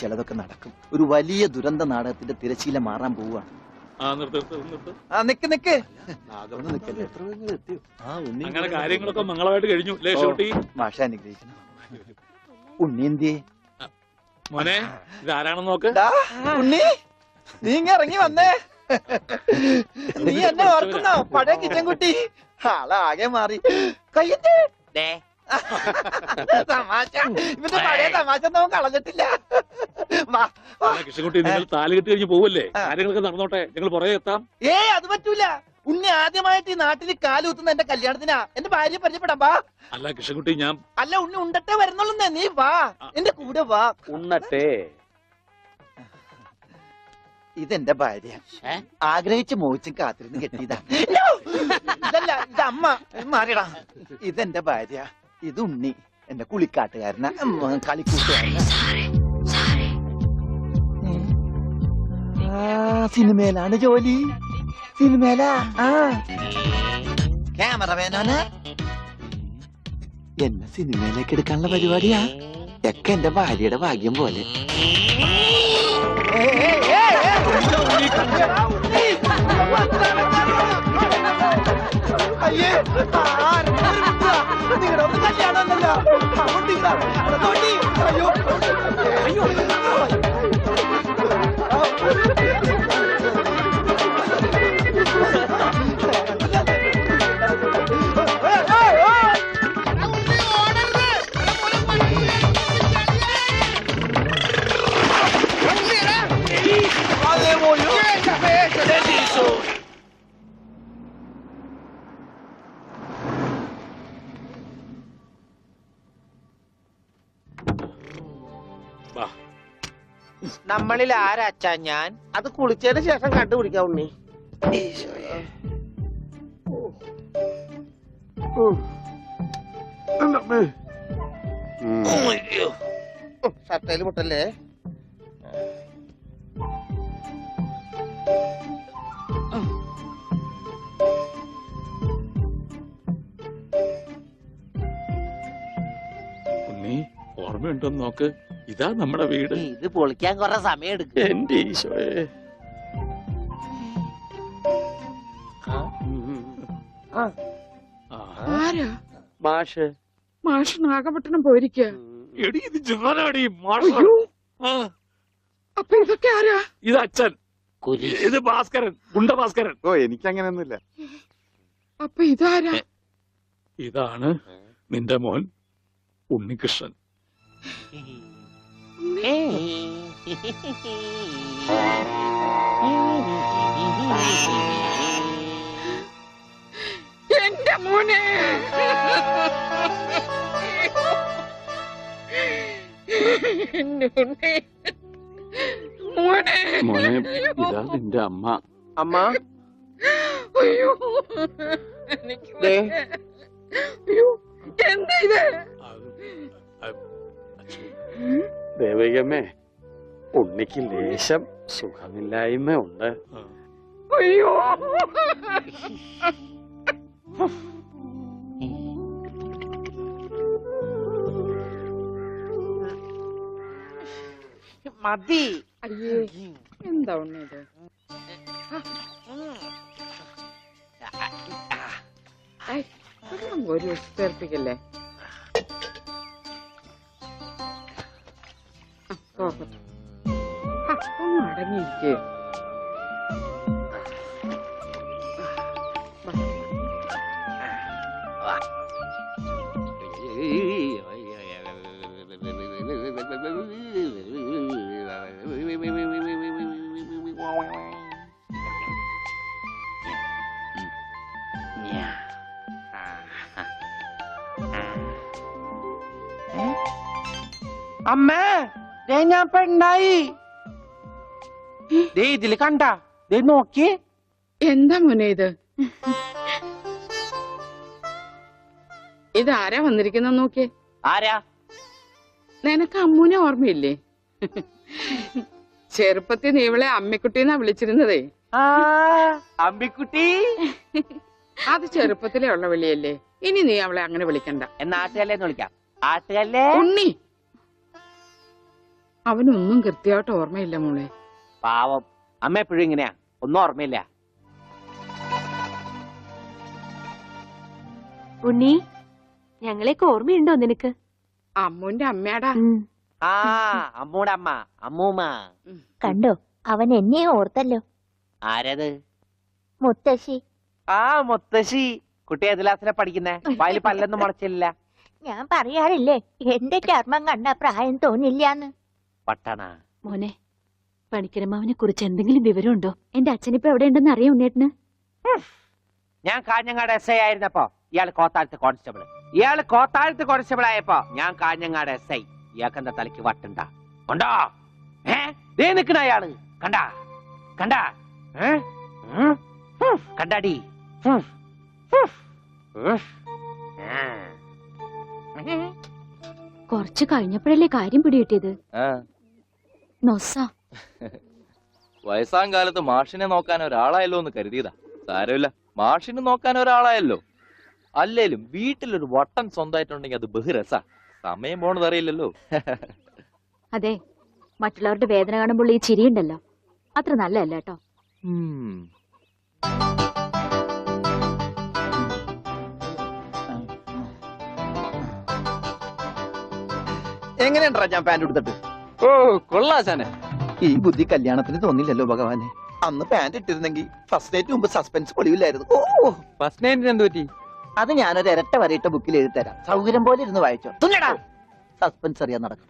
ചിലതൊക്കെ നടക്കും. ഒരു വലിയ ദുരന്ത നാടകത്തിന്റെ തിരശീല മാറാൻ പോവുകയാണ്. നിക്ക് അങ്ങനെ കാര്യങ്ങളൊക്കെ മംഗളമായിട്ട് കഴിഞ്ഞു. മാഷ അനുഗ്രഹിക്കണം. ഉണ്ണി എന്തിയെ മോനെ? ഇതാരാണെന്ന് നോക്ക്. ഉണ്ണി, നീ ഇറങ്ങി വന്നേ. നീ എന്നെ ഓർക്കുന്നോ? പഴയ കിച്ചൻ കുട്ടി ആളാകെ മാറി. കയ്യേ തമാശ, ഇവന്റെ പഴയ തമാശ ഒന്നും കളഞ്ഞിട്ടില്ല. കൃഷ്ണൻകുട്ടി, നിങ്ങൾ താലി കെട്ടി കഴിഞ്ഞ് പോവല്ലേ? കാര്യങ്ങളൊക്കെ നടന്നോട്ടെ, ഞങ്ങൾ പുറകെ എത്താം. അത് പറ്റൂല. ഉണ്ണി ആദ്യമായിട്ട് ഈ നാട്ടിൽ കാലുകുത്തുന്ന എന്റെ കല്യാണത്തിനാ. എന്റെ ഭാര്യ പരിചയപ്പെടാം. വാ. അല്ല കൃഷ്ണൻകുട്ടി, ഞാൻ അല്ല ഉണ്ണി ഉണ്ടട്ടെ വരുന്നുള്ളൂ. നീ വാ, എന്റെ കൂടെ വാ. ഉണ്ണട്ടെ. ഇതെന്റെ ഭാര്യ. ആഗ്രഹിച്ച് മോഹിച്ചും കാത്തിരുന്ന് കെട്ടിയതാ. ഇതല്ല, ഇത് അമ്മ. മാറിയടാ. ഇതെന്റെ ഭാര്യ. ഇത് ഉണ്ണി, എന്റെ കുളിക്കാട്ടുകാരന, കളിക്കൂട്ടുകാരന. സിനിമയിലാണ് ജോലി. സിനിമയിലാ. ക്യാമറമാനാണ്. എന്നെ സിനിമയിലേക്ക് എടുക്കാനുള്ള പരിപാടിയാ. ഒക്കെ എന്റെ ഭാര്യയുടെ ഭാഗ്യം പോലെ. അയ്യേ, നിങ്ങളുടെ ഒന്ന് കല്യാണമല്ലോ. അയ്യോ അയ്യോ, നമ്മളിൽ ആരാച്ചാ ഞാൻ? അത് കുളിച്ചതിന് ശേഷം കണ്ടുപിടിക്കാം ഉണ്ണി. ഷർട്ടയില് മുട്ടല്ലേ? ഉണ്ണി, ഓർമ്മയുണ്ടോന്ന് നോക്ക്. ഇതാ നമ്മുടെ വീട്. ഇത് പൊളിക്കാൻ കുറെ സമയം എടുക്കും. എന്റെ ഈശോയെ. ആരാ? മാഷ്. മാഷ് നാഗപട്ടണം പോയിരിക്കുക. എടി, ഇത് ജാനാടി. അപ്പൊ ഇതൊക്കെ ആരാ? ഇത് അച്ഛൻ. ഇത് ഭാസ്കരൻ, ഗുണ്ട ഭാസ്കരൻ. ഓ, എനിക്കങ്ങനെയൊന്നുമില്ല. അപ്പൊ ഇതാരാ? ഇതാണ് നിന്റെ മോൻ ഉണ്ണികൃഷ്ണൻ. എന്റെ മോനെ. മോനെ, മോനെ, ഇതാ നിന്റെ അമ്മ. അമ്മ. അയ്യോ, അയ്യോ, എന്താ ഇത്? ദേവികമ്മേ, ഉണ്ണിക്ക് ലേശം സുഖമില്ലായ്മ ഉണ്ട്. അയ്യോ, മതി. അയ്യേ, എന്താ ഉണ്ണിയത്? ഒരു ഉത്തേർപ്പിക്കല്ലേ. ഒന്ന് അടങ്ങിയിരിക്കേ. അമ്മേ, ഞാൻ പെണ്ണായി. ഇതില് കണ്ട നോക്കി. എന്താ മോനെ ഇത്? ഇതാരാ വന്നിരിക്കുന്ന നോക്കിയേ. ആരാ? നിനക്ക് അമ്മൂനെ ഓർമ്മയില്ലേ? ചെറുപ്പത്തിൽ നീ ഇവളെ അമ്മിക്കുട്ടിന്നാ വിളിച്ചിരുന്നതേ. അമ്മിക്കുട്ടി. അത് ചെറുപ്പത്തിലേ ഉള്ള വിളിയല്ലേ. ഇനി നീ അവളെ അങ്ങനെ വിളിക്കണ്ട. എന്നാ ആട്ടുകല്ലേന്ന് വിളിക്കാം. ആട്ടുകല്ലേ. ഉണ്ണി, അവനൊന്നും കൃത്യമായിട്ട് ഓർമ്മയില്ല മോളെ. പാവം അമ്മ എപ്പോഴും ഇങ്ങനെയാ, ഒന്നും ഓർമ്മയില്ല. ഉണ്ണി, ഞങ്ങളെയൊക്കെ ഓർമ്മയുണ്ടോ നിനക്ക്? അമ്മുന്റെ അമ്മയാടാ. ആ അമ്മൂടെ അമ്മ, അമ്മൂമ്മ. കണ്ടോ, അവൻ എന്നെ ഓർത്തല്ലോ. ആരത്? മുത്തശ്ശി. ആ മുത്തശ്ശി. കുട്ടി ഏത് ക്ലാസ്സിലാ പഠിക്കുന്നേ? വായിൽ പല്ലൊന്നും മുളച്ചില്ല. ഞാൻ പറയാറില്ലേ, എന്റെ ചർമ്മം കണ്ട പ്രായം തോന്നില്ലാന്ന്. പട്ടണ മോനെ, പണിക്കരമാവിനെ കുറിച്ച് എന്തെങ്കിലും വിവരമുണ്ടോ? എന്റെ അച്ഛനിപ്പോ എവിടെ ഉണ്ടെന്ന് അറിയാം ഉണ്ണേട്ടന്? ഞാൻ കാഞ്ഞങ്ങാട് SI ആയിരുന്നപ്പോ ഇയാള് കോത്താഴത്ത് കോൺസ്റ്റബിൾ ആയപ്പോ ഞാൻ കാഞ്ഞങ്ങാട് SI. ഇയാൾക്ക് എന്താ തലയ്ക്ക് വട്ടുണ്ടാ? ഉണ്ടോ? ദേ നിക്കണ അയാള്. കണ്ടാ കണ്ടാ കണ്ടാടി? കുറച്ച് കഴിഞ്ഞപ്പോഴല്ലേ കാര്യം പിടികിട്ടിയത്. നൊസ വയസ്സാം കാലത്ത് മാഷിനെ നോക്കാൻ ഒരാളായല്ലോ എന്ന് കരുതിയതാ. സാരമില്ല, മാഷിനെ നോക്കാൻ ഒരാളായല്ലോ. അല്ലേലും വീട്ടിലൊരു വട്ടൻ സ്വന്തമായിട്ടുണ്ടെങ്കിൽ അത് ബഹുരസാ. സമയം പോണത് അറിയില്ലല്ലോ. അതെ, മറ്റുള്ളവരുടെ വേദന കാണുമ്പോൾ ഈ ചിരിയുണ്ടല്ലോ, അത്ര നല്ലതല്ല കേട്ടോ. എങ്ങനെയുണ്ടാ ഞാൻ പാന്റ് എടുത്തിട്ട്? ഓ കൊള്ളാശാനെ. ഈ ബുദ്ധി കല്യാണത്തിന് തോന്നില്ലല്ലോ ഭഗവാനെ. അന്ന് പാന്റ് ഇട്ടിരുന്നെങ്കിൽ ഫസ്റ്റ് നൈറ്റ് മുമ്പ് സസ്പെൻസ് പൊളിവില്ലായിരുന്നു. ഓ, ഫസ്റ്റ് നൈറ്റിന് എന്ത് പറ്റി? അത് ഞാനൊരു ഇരട്ട വരയിട്ട ബുക്കിൽ എഴുതി തരാം. സൗകര്യം പോലെ ഇരുന്ന് വായിച്ചോ. തുന്നടാ, സസ്പെൻസ് അറിയാൻ നടക്കും.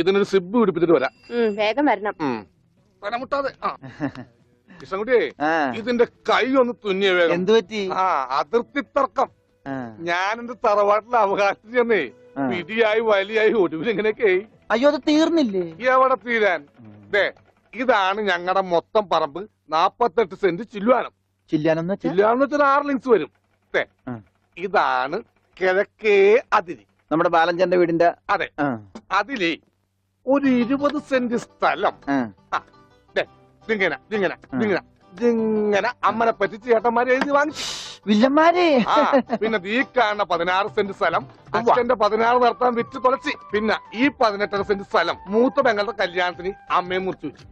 ഇതിനൊരു സിബ് പിടിപ്പിച്ചിട്ട് വരാം. വേഗം വരണം. തലമുട്ടാതെ. കൃഷ്ണൻകുട്ടിയെ, ആ, ഇതിന്റെ കൈ ഒന്ന് തുന്നിയ വേഗം. എന്തു പറ്റി? അതിർത്തി തർക്കം. ആ. ഞാൻ എന്റെ തറവാട്ടിലെ അവകാശം ചെന്നേ ആ. പിടിയായി വലിയായി ഒടുവിൽ ഇങ്ങനെയൊക്കെ അയ്യോ, അത് തീർന്നില്ലേ? എവിടെ തീരാൻ? ദേ, ഇതാണ് ഞങ്ങളുടെ മൊത്തം പറമ്പ്. 48 സെന്റ് ചില്ലുവാനം. ചില്ലാനെന്ന് വെച്ചാ ചില്ലുവാനം വെച്ചാൽ 6 ലിങ്സ് വരും. ദേ, ആ. ഇതാണ് കിഴക്കേ അതിരി. നമ്മുടെ ബാലഞ്ചന്റെ വീടിന്റെ. അതെ. ആ, അതിലേ ഒരു 20 സെന്റ് സ്ഥലം. ആ. ഇങ്ങനെ ഇങ്ങനെ ഇങ്ങനെ ഇങ്ങനെ അമ്മനെ പറ്റി ചേട്ടന്മാരെ എഴുതി വാങ്ങിച്ചു. വില്ലന്മാരെ. ആ, പിന്നെ ഈ കാണുന്ന 16 സെന്റ് സ്ഥലം അച്ഛന്റെ 16 നടത്താൻ വിറ്റ് തുളച്ചി. പിന്നെ ഈ 18 സെന്റ് സ്ഥലം മൂത്ത പെങ്ങളുടെ കല്യാണത്തിന് അമ്മയെ മുറിച്ചു വെച്ചു.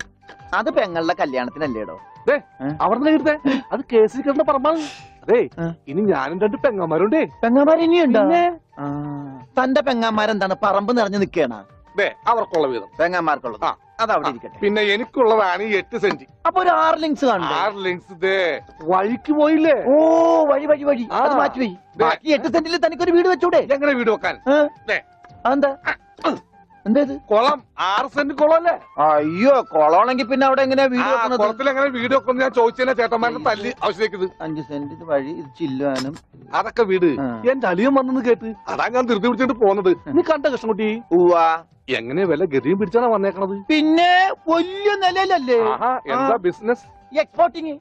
അത് പെങ്ങളുടെ കല്യാണത്തിനല്ലേടോ? അവിടെ എഴുതേ, അത് കേസിൽ കിടന്ന പറമ്പാണ്. അതെ, ആ. ഇനി ഞാനും 2 പെങ്ങന്മാരുണ്ടേ. പെങ്ങന്മാർ ഇനിയുണ്ടോ? തന്റെ പെങ്ങന്മാരെന്താണ് പറമ്പ് നിറഞ്ഞു നിൽക്കണ? ദേ, അവർക്കുള്ള വീതം പെങ്ങന്മാർക്കുള്ളത്. ആ. അതവിടെ ഇരിക്കട്ടെ. പിന്നെ എനിക്കുള്ളതാണ് ഈ 8 സെന്റ്. അപ്പൊ ഒരു 6 ലിങ്സ് കാണും. 6 ലിങ്സ് ദേ വഴിക്ക് പോയില്ലേ? ഓ, വഴി വഴി വഴി. ആ. അത് മാറ്റി പോയി. ബാക്കി 8 സെന്റിൽ തനിക്കൊരു വീട് വെച്ചൂടെ? എങ്ങനെ വീട് വെക്കാൻ? ദേ. എന്താ എന്തേത്? കുളം 6 സെന്റ് കുളമല്ലേ? അയ്യോ, കൊളമാണെങ്കിൽ പിന്നെ അവിടെ എങ്ങനെയാ വീട് വെക്കുന്നത്? കുളത്തിൽ എങ്ങനെ വീട് വെക്കുന്നത് ഞാൻ ചോദിച്ചതിനെ ചേട്ടന്മാരുടെ തല്ലി ആവശ്യത്തേക്കത്. 5 സെന്റ് വഴി, ഇത് ചില്ലുവാനും. അതൊക്കെ വീട് ആ. എന്റെ അളിയൻ വന്നെന്ന് കേട്ട് അതാ ഞാൻ ധൃതി പിടിച്ചിട്ട് പോന്നത്. നീ കണ്ട കൃഷ്ണൻകുട്ടി ഉവ്വാ. എങ്ങനെ വല്ല ഗതിയും പിടിച്ചാണ് വന്നേക്കണത്? പിന്നെ വലിയ നിലയിലല്ലേ? ആഹാ, എന്താ ബിസിനസ്? എക്സ്പോർട്ടിങ്.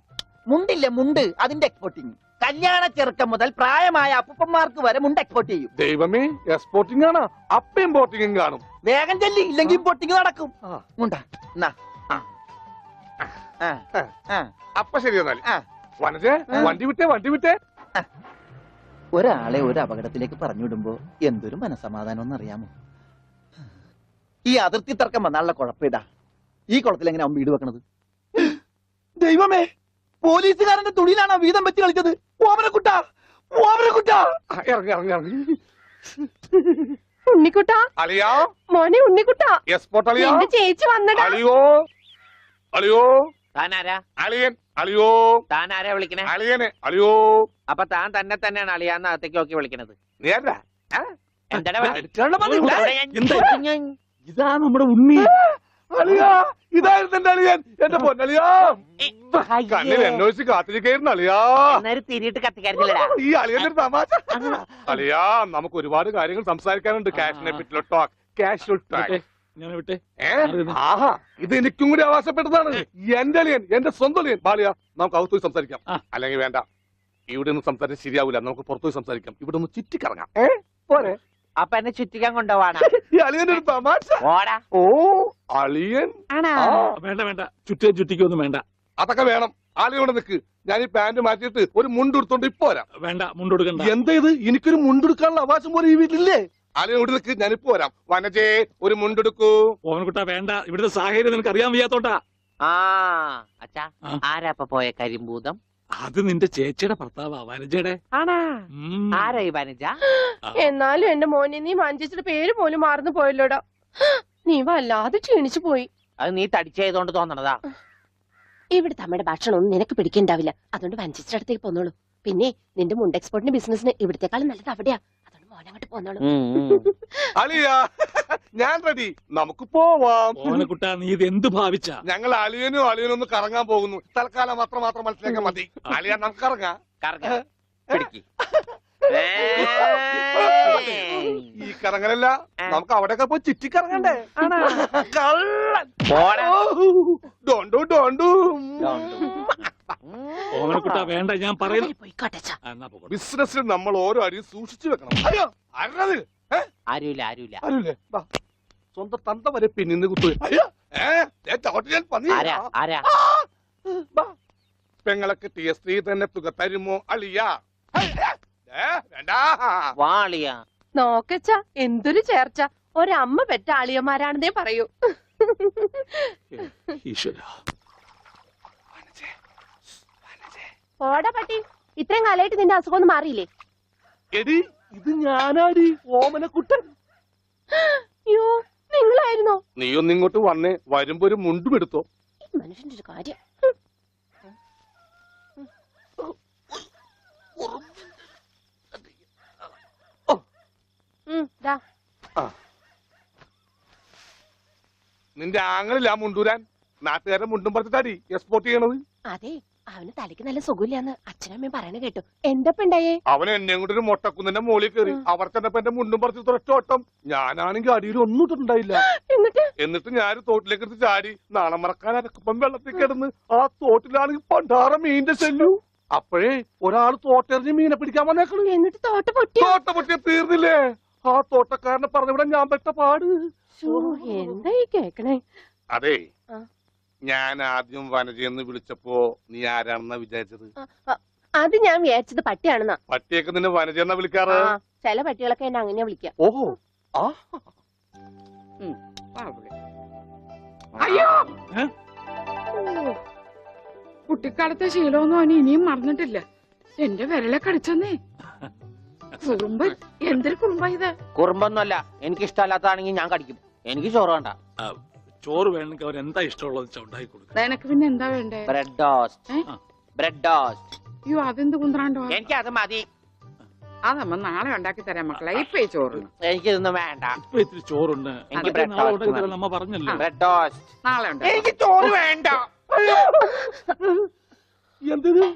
മുണ്ടില്ലേ, മുണ്ട്, അതിന്റെ എക്സ്പോർട്ടിങ്. കല്യാണ ചെറുക്കം മുതൽ പ്രായമായ അപ്പൂപ്പന്മാർക്ക് വരെ മുണ്ട് എക്സ്പോർട്ട് ചെയ്യും. ദൈവമേ, എക്സ്പോർട്ടിംഗ് ആണ്. അപ്പ ഇമ്പോർട്ടിംഗും കാണും. വേഗം ചെല്ലി, ഇല്ലെങ്കിൽ ഇമ്പോർട്ടിങ് നടക്കും. ആ. മുണ്ട. എന്നാ. അപ്പ ശരി എന്നാല്. ആ. വനജേ, വണ്ടി വിട്ടേ. ഒരാളെ ഒരു അപകടത്തിലേക്ക് പറഞ്ഞുവിടുമ്പോ എന്തൊരു മനസമാധാനം എന്നറിയാമോ? ഈ അതിർത്തി തർക്കം വന്നാലുള്ള കുഴപ്പമിതാ. ഈ കുളത്തിൽ എങ്ങനെ അവൻ വീട് വെക്കണത്? ദൈവമേ, പോലീസുകാരന്റെ തുണിയിലാണോ വീതം വെച്ച് കളിച്ചത്? ഓമനക്കുട്ടാ, ഓമനക്കുട്ടാ. ഇറങ്ങി ഉണ്ണിക്കുട്ടാ, അളിയാ, മോനെ ഉണ്ണിക്കുട്ടാ, എക്സ്പോർട്ട് അളിയാ. എന്റെ ചേച്ചി വന്നടാ. അളിയോ താനാരാ? അളിയൻ. അളിയോ, താനാരാ വിളിക്കണേ? അളിയനെ. അളിയോ, അപ്പൊ താൻ തന്നെ തന്നെയാണ് അളിയാന്ന് അകത്തേക്ക് നോക്കി വിളിക്കണത്. നീ ആരാ? എന്താ ഇതാ നമ്മുടെ ഉണ്ണി. അളിയാ, ഇതായിരുന്നു എന്റെ അളിയൻ. എന്റെ പൊന്നളിയാ, കണ്ണിൽ അന്വേഷിച്ച് കാത്തിരിക്കായിരുന്നു അളിയാ. തിരിയിട്ട് കത്തിക്കാരുന്നില്ലടാ. ഈ അളിയന്റെ ഒരു തമാശ. അളിയാ, നമുക്ക് ഒരുപാട് കാര്യങ്ങൾ സംസാരിക്കാനുണ്ട്. കാഷിനെ പറ്റിയുള്ള ടോക്ക്, കാഷ്വൽ ടോക്ക്. ആഹാ, ഇത് എനിക്കും കൂടി അവകാശപ്പെട്ടതാണ്. എന്റെ അളിയൻ, എന്റെ സ്വന്തം അളിയൻ. ബാലിയ, നമുക്ക് അകത്ത് പോയി സംസാരിക്കാം. അല്ലെങ്കിൽ വേണ്ട, ഇവിടെ നിന്ന് സംസാരിച്ചാൽ ശരിയാവില്ല. നമുക്ക് പുറത്തു പോയി സംസാരിക്കാം. ഇവിടെ ഒന്ന് ചുറ്റിക്കറങ്ങാം. പോരെ? അപ്പൊ എന്നെ ചുറ്റിക്കാൻ കൊണ്ടുപോവാണ്. ഈ അളിയന്റെ ഒരു തമാശ. ഓടാ. ഓ, അളിയൻ. ആണോ? ആ, ചുറ്റിക്കൊന്നും വേണ്ട. അതൊക്കെ വേണം. ആളിയോടെ നിക്ക്. ഞാൻ ഈ പാന്റ് മാറ്റിയിട്ട് ഒരു മുണ്ടെടുത്തോണ്ട് ഇപ്പൊ വരാം. വേണ്ട മുണ്ടൊടുക്കണ്ട. എന്താ ഇത്? എനിക്കൊരു മുണ്ടെടുക്കാനുള്ള അവകാശം പോലെ ഈ വീട്ടിലില്ലേ? അലിയോട് നിൽക്ക്, ഞാനിപ്പോ വരാം. വനജേ, ഒരു മുണ്ടെടുക്കൂ. ഓവൻകുട്ടാ വേണ്ട, ഇവിടുത്തെ സാഹചര്യം നിനക്ക് അറിയാൻ വയ്യാത്തോട്ടാ. ആ അച്ഛാ, ആ. ആരാപ്പ പോയ കരിമ്പൂതം? അത് നിന്റെ ചേച്ചിയുടെ ഭർത്താവാ വനജയുടെ. ആണാ? ആരായി വനജ? എന്നാലും എന്റെ മോനെ നീ മഞ്ചേച്ചിയുടെ പേര് പോലും മറന്നു പോയല്ലോടാ. നീ വല്ലാതെ ക്ഷീണിച്ചു പോയി. അത് നീ തടിച്ചതുകൊണ്ട് തോന്നണതാ. ഇവിടുത്തെ അമ്മയുടെ ഭക്ഷണം ഒന്നും നിനക്ക് പിടിക്കണ്ടാവില്ല. അതുകൊണ്ട് വഞ്ചേച്ചിയുടെ അടുത്തേക്ക് പോന്നോളൂ. പിന്നെ നിന്റെ മുണ്ട് എക്സ്പോർട്ടിന്റെ ബിസിനസിന് ഇവിടത്തെക്കാളും നല്ലത് അവിടെയാ. അതുകൊണ്ട് മോനങ്ങോട്ട് പോന്നോളൂ. അലിയ, ഞാൻ റെഡി, നമുക്ക് പോവാം. ഓവൻകുട്ടാ നീ ഇത് എന്ത് ഭാവിച്ചാ? ഞങ്ങൾ അലിയനും ഒന്ന് കറങ്ങാൻ പോകുന്നു. തൽക്കാലം മാത്രം മനസ്സിലാക്കാൻ മതി. അലിയ, നമുക്ക് ഇറങ്ങാം. കറങ്ങ പിടിക്ക്. ഈ കറങ്ങലല്ല, നമുക്ക് അവിടെയൊക്കെ പോയി ചുറ്റിക്കറങ്ങണ്ടേ? കള്ളൻ. പോടാ. ഡോണ്ടു. ഓവൻകുട്ടാ വേണ്ട, ഞാൻ പറയുന്നു. പോയിക്കോട്ടെച്ചാ. എന്നാ പോകട്ടെ. ബിസിനസ്സിൽ നമ്മൾ ഓരോ അടിയും സൂക്ഷിച്ചു വെക്കണം. അയ്യോ, അരണത് ആരുമില്ല. ആരുല്ലേ? സ്വന്തം തന്ത വരെ പിന്നിന്ന് കുത്തു. അയ്യോ, ഞാൻ പന്നി. ആരാ? പെങ്ങളൊക്കെ സ്ത്രീ തന്നെ തുക തരുമോ അളിയ? വേണ്ട. വാളിയ. നോക്കച്ചാ, എന്തൊരു ചേർച്ച. ഒരമ്മ പെറ്റ ആളിയന്മാരാണെന്നേ പറയൂ. ഈശ്വരാ. പോടാ പട്ടി, ഇത്രയും കാലമായിട്ട് നിന്റെ അസുഖം ഒന്നും മാറിയില്ലേ? എടി, ഇത് ഞാനാടി, ഓമനക്കുട്ടൻ. അയ്യോ, നിങ്ങളായിരുന്നോ? നീ ഒന്നിങ്ങോട്ട് വന്നേ, വരുമ്പോ ഒരു മുണ്ടും എടുത്തോ. ഈ മനുഷ്യന്റെ ഒരു കാര്യം. ദാ. നിന്റെ ആങ്ങളില്ല മുണ്ടൂരാൻ. നാട്ടുകാരെ മുണ്ടും പറിച്ചിട്ടാടി എക്സ്പോർട്ട് ചെയ്യണത്. അതെ, അവന് തലയ്ക്ക് നല്ല സുഖമില്ലാന്ന് അച്ഛനമ്മയും പറയണ കേട്ടു. എന്തപ്പ ഉണ്ടായേ? അവൻ എന്നെ കൊണ്ട് ഒരു മൊട്ടക്കുന്നിന്റെ മോളിൽ കയറി. അവർ ചെന്നപ്പോ എന്റെ മുണ്ടും പറിച്ച് ഒറ്റ ഓട്ടം. ഞാനാണെങ്കിൽ അടിയിൽ ഒന്നും ഇട്ടിട്ടുണ്ടായില്ല. എന്നിട്ട് ഞാൻ തോട്ടിലേക്ക് എടുത്ത് ചാടി. നാണം മറക്കാൻ അരക്കപ്പം വെള്ളത്തിൽ കിടന്ന് ആ തോട്ടിലാണെങ്കിൽ പണ്ടാറ മീനിന്റെ ചെല്ലു. അപ്പോഴേ ഒരാൾ തോട്ടെറിഞ്ഞ് മീനെ പിടിക്കാൻ വന്നേക്കണു. എന്നിട്ട് തോട്ട പൊട്ടിയ തീർന്നില്ലേ? ആ തോട്ടക്കാരനെ പറഞ്ഞവിടെ ഞാൻ പെട്ട പാട്. എന്താ ഈ കേക്കണേ? അതെ, ആ. ഞാൻ ആദ്യം വനജയെന്ന് വിളിച്ചപ്പോ നീ ആരാണെന്നാ വിചാരിച്ചത്? അത് ഞാൻ വിചാരിച്ചത് പട്ടിയാണെന്നാ. പട്ടിയൊക്കെ നിന്നെ വനജയെന്നാ വിളിക്കാറ്? ചില പട്ടികളൊക്കെ എന്നെ അങ്ങനെയാ വിളിക്കാം. ഓഹോ, ആ. അയ്യോ, കുട്ടിക്കാലത്തെ ശീലമൊന്നും അവന് ഇനിയും മറന്നിട്ടില്ല. എന്റെ വിരലെ കടിച്ചെന്നേ. കുറുമ്പ്, എന്തൊരു കുറുമ്പാ ഇത്? കുറുമ്പൊന്നുമല്ല, എനിക്ക് ഇഷ്ടമല്ലാത്തതാണെങ്കിൽ ഞാൻ കടിക്കും. എനിക്ക് ചോറ് വേണ്ട. ചോറ് വേണമെങ്കിൽ അവർ എന്താ ഇഷ്ടമുള്ളത് ഉണ്ടാക്കി കൊടുക്കും. നിനക്ക് പിന്നെ എന്താ വേണ്ടേ? Bread toast. അയ്യോ, അതെന്ത് കുന്ത്രാണ്ടോ? എനിക്ക് അത് മതി. അതമ്മ നാളെ ഉണ്ടാക്കി തരാം മക്കളെ. ഇപ്പൊ ഈ ചോറ് എനിക്കിതൊന്നും വേണ്ട. ഇപ്പൊ ഇത്തിരി ചോറുണ്ട്. എനിക്ക് ബ്രെഡ് നാളെ ടോസ്റ്റ് ഉണ്ടാക്കി തരാം നമ്മ പറഞ്ഞല്ലോ. Bread toast. നാളെ ഉണ്ടാക്കി. എനിക്ക് ചോറ് വേണ്ട. എന്തിന്?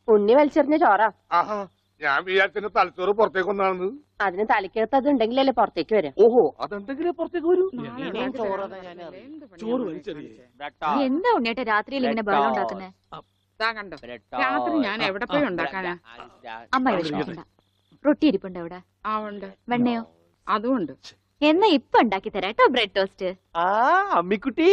ഉണ്ണി വലിച്ചെറിഞ്ഞ ചോറാ. ആഹാ, ഞാൻ വിചാരിച്ചെന്റെ തലച്ചോറ് പുറത്തേക്ക് ഒന്നാണെന്ന്. അതിന് തലയ്ക്കകത്ത് അത് ഉണ്ടെങ്കിലല്ലേ പുറത്തേക്ക് വരാം. ഓഹോ, അതെന്തെങ്കിലും പുറത്തേക്ക് വരൂ. ഇനിയും ചോറ് ചോറ് വലിച്ചെറിയേ. എന്താ ഉണ്ണിയേട്ട രാത്രിയിൽ ഇങ്ങനെ ബഹളം ഉണ്ടാക്കുന്നേ? കണ്ടോ, രാത്രി ഞാൻ എവിടെ പോയി ഉണ്ടാക്കാനാ? അമ്മ വിഷമിക്കണ്ട. റൊട്ടി ഇരിപ്പുണ്ട് അവിടെ. ആ ഉണ്ട്. വെണ്ണയോ? അതും ഉണ്ട്. എന്നാ ഇപ്പൊ ഉണ്ടാക്കി തരാം കേട്ടോ ബ്രെഡ് ടോസ്റ്റ്. ആ അമ്മിക്കുട്ടി,